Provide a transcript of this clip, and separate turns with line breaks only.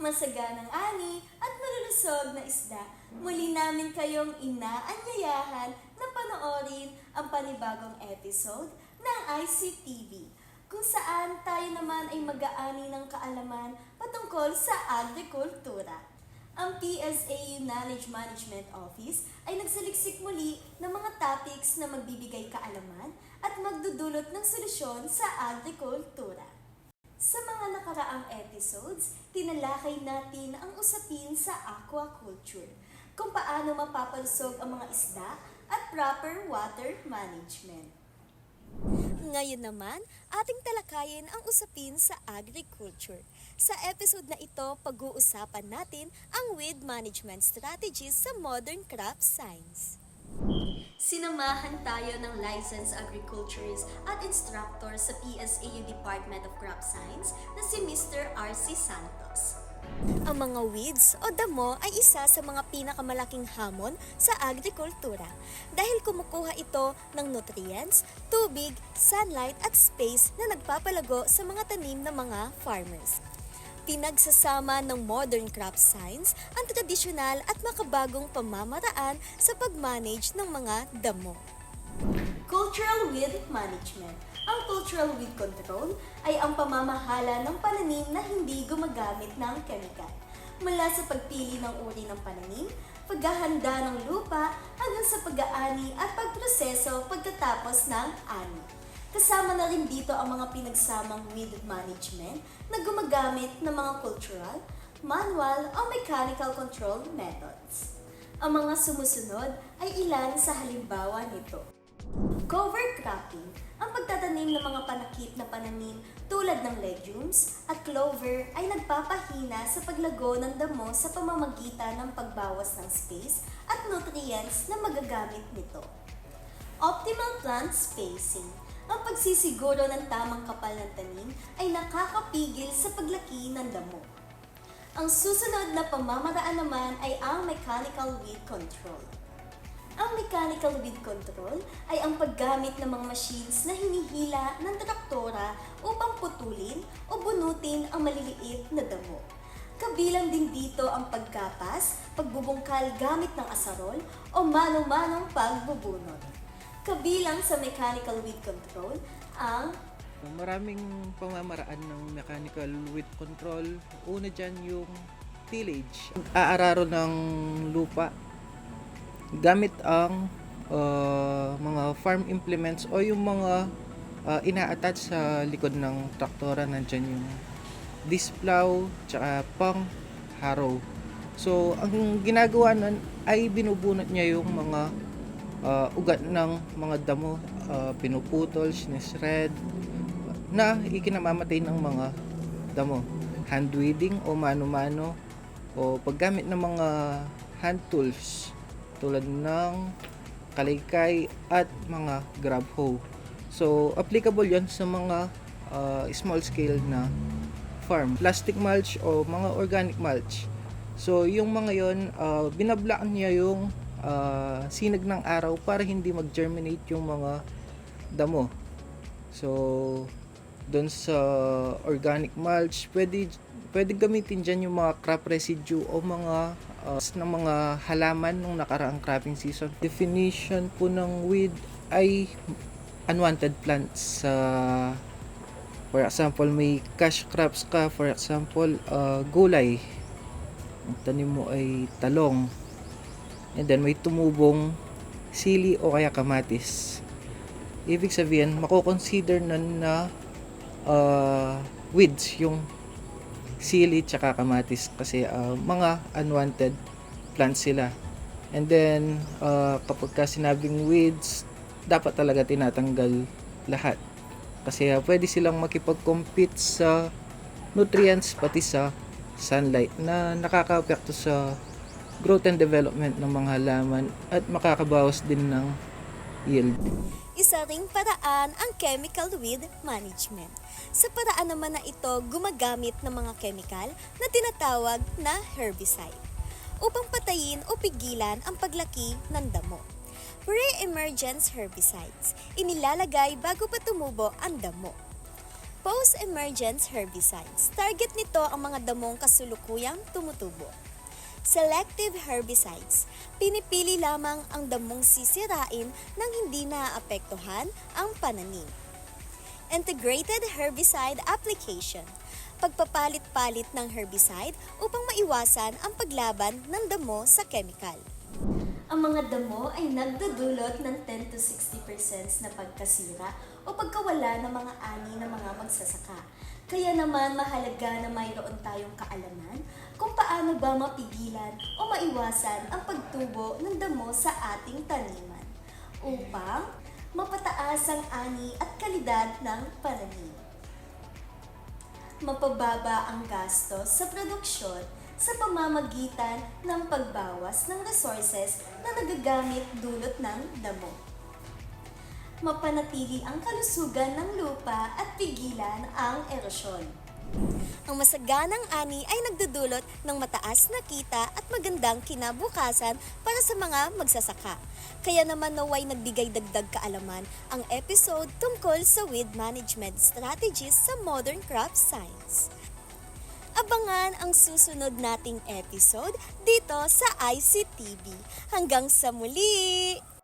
masaganang ani at malulusog na isda, muli namin kayong inaanyayahan na panoorin ang panibagong episode ng ICTV, kung saan tayo naman ay mag-aani ng kaalaman patungkol sa agrikultura. Ang PSAU Knowledge Management Office ay nagsaliksik muli ng mga topics na magbibigay kaalaman at magdudulot ng solusyon sa agrikultura. Sa mga nakaraang episodes, tinalakay natin ang usapin sa aquaculture, kung paano mapapalusog ang mga isda at proper water management. Ngayon naman, ating talakayin ang usapin sa agriculture. Sa episode na ito, pag-uusapan natin ang weed management strategies sa modern crop science. Sinamahan tayo ng licensed agriculturist at instructor sa PSAU Department of Crop Science na si Mr. R.C. Santos. Ang mga weeds o damo ay isa sa mga pinakamalaking hamon sa agrikultura dahil kumukuha ito ng nutrients, tubig, sunlight at space na nagpapalago sa mga tanim ng mga farmers. Pinagsasama ng modern crop science ang tradisyonal at makabagong pamamaraan sa pag-manage ng mga damo. Cultural weed management. Ang cultural weed control ay ang pamamahala ng pananim na hindi gumagamit ng kemikal. Mula sa pagpili ng uri ng pananim, paghahanda ng lupa hanggang sa pag-aani at pagproseso pagkatapos ng ani. Kasama na rin dito ang mga pinagsamang weed management na gumagamit ng mga cultural, manual o mechanical control methods. Ang mga sumusunod ay ilan sa halimbawa nito. Cover cropping, ang pagtatanim ng mga panakip na pananim tulad ng legumes at clover ay nagpapahina sa paglago ng damo sa pamamagitan ng pagbawas ng space at nutrients na magagamit nito. Optimal plant spacing, ang pagsisiguro ng tamang kapal ng tanim ay nakakapigil sa paglaki ng damo. Ang susunod na pamamaraan naman ay ang mechanical weed control. Ang mechanical weed control ay ang paggamit ng mga machines na hinihila ng traktora upang putulin o bunutin ang maliliit na damo. Kabilang din dito ang pagkapas, pagbubungkal gamit ng asarol o mano-manong pagbubunot. Kabilang sa mechanical weed control ang
maraming pamamaraan ng mechanical weed control. Una dyan yung tillage. Aararo ng lupa gamit ang mga farm implements o yung mga ina-attach sa likod ng traktora. Nandyan yung disc plow tsaka pang harrow. So ang ginagawa nun ay binubunot niya yung mga ugat ng mga damo, pinuputol, sinisred na ikinamamatay ng mga damo. Hand weeding o mano-mano o paggamit ng mga hand tools tulad ng kalaykay at mga grab hoe. So applicable yan sa mga small scale na farm. Plastic mulch o mga organic mulch. So yung mga yon, binablock niya yung sinag ng araw para hindi mag-germinate yung mga damo. So doon sa organic mulch, pwede gamitin dyan yung mga crop residue o mga ng mga halaman nung nakaraang cropping season. Definition po ng weed ay unwanted plants. For example, may cash crops ka, for example, gulay. Ang tanim mo ay talong. And then may tumubong sili o kaya kamatis. Ibig sabihin, mako-consider na weeds yung sili tsaka kamatis kasi mga unwanted plants sila. And then kapag ka sinabing weeds, dapat talaga tinatanggal lahat kasi pwede silang makipag-compete sa nutrients pati sa sunlight na nakaka-apekto sa growth and development ng mga halaman at makakabawas din ng yield.
Isa ring paraan ang chemical weed management. Sa paraan naman na ito, gumagamit ng mga chemical na tinatawag na herbicide upang patayin o pigilan ang paglaki ng damo. Pre-emergence herbicides, inilalagay bago pa tumubo ang damo. Post-emergence herbicides. Target nito ang mga damong kasulukuyang tumutubo. Selective herbicides. Pinipili lamang ang damong sisirain nang hindi naaapektuhan ang pananim. Integrated herbicide application. Pagpapalit-palit ng herbicide upang maiwasan ang paglaban ng damo sa chemical. Ang mga damo ay nagdudulot ng 10 to 60% na pagkasira o pagkawala ng mga ani ng mga magsasaka. Kaya naman mahalaga na mayroon tayong kaalaman kung paano ba mapigilan o maiwasan ang pagtubo ng damo sa ating taniman upang mapataas ang ani at kalidad ng pananim. Mapababa ang gastos sa produksyon sa pamamagitan ng pagbawas ng resources na nagagamit dulot ng damo. Mapanatili ang kalusugan ng lupa at pigilan ang erosyon. Ang masaganang ani ay nagdudulot ng mataas na kita at magandang kinabukasan para sa mga magsasaka. Kaya naman naway nagbigay dagdag kaalaman ang episode tungkol sa weed management strategies sa modern crop science. Abangan ang susunod nating episode dito sa ICTV. Hanggang sa muli!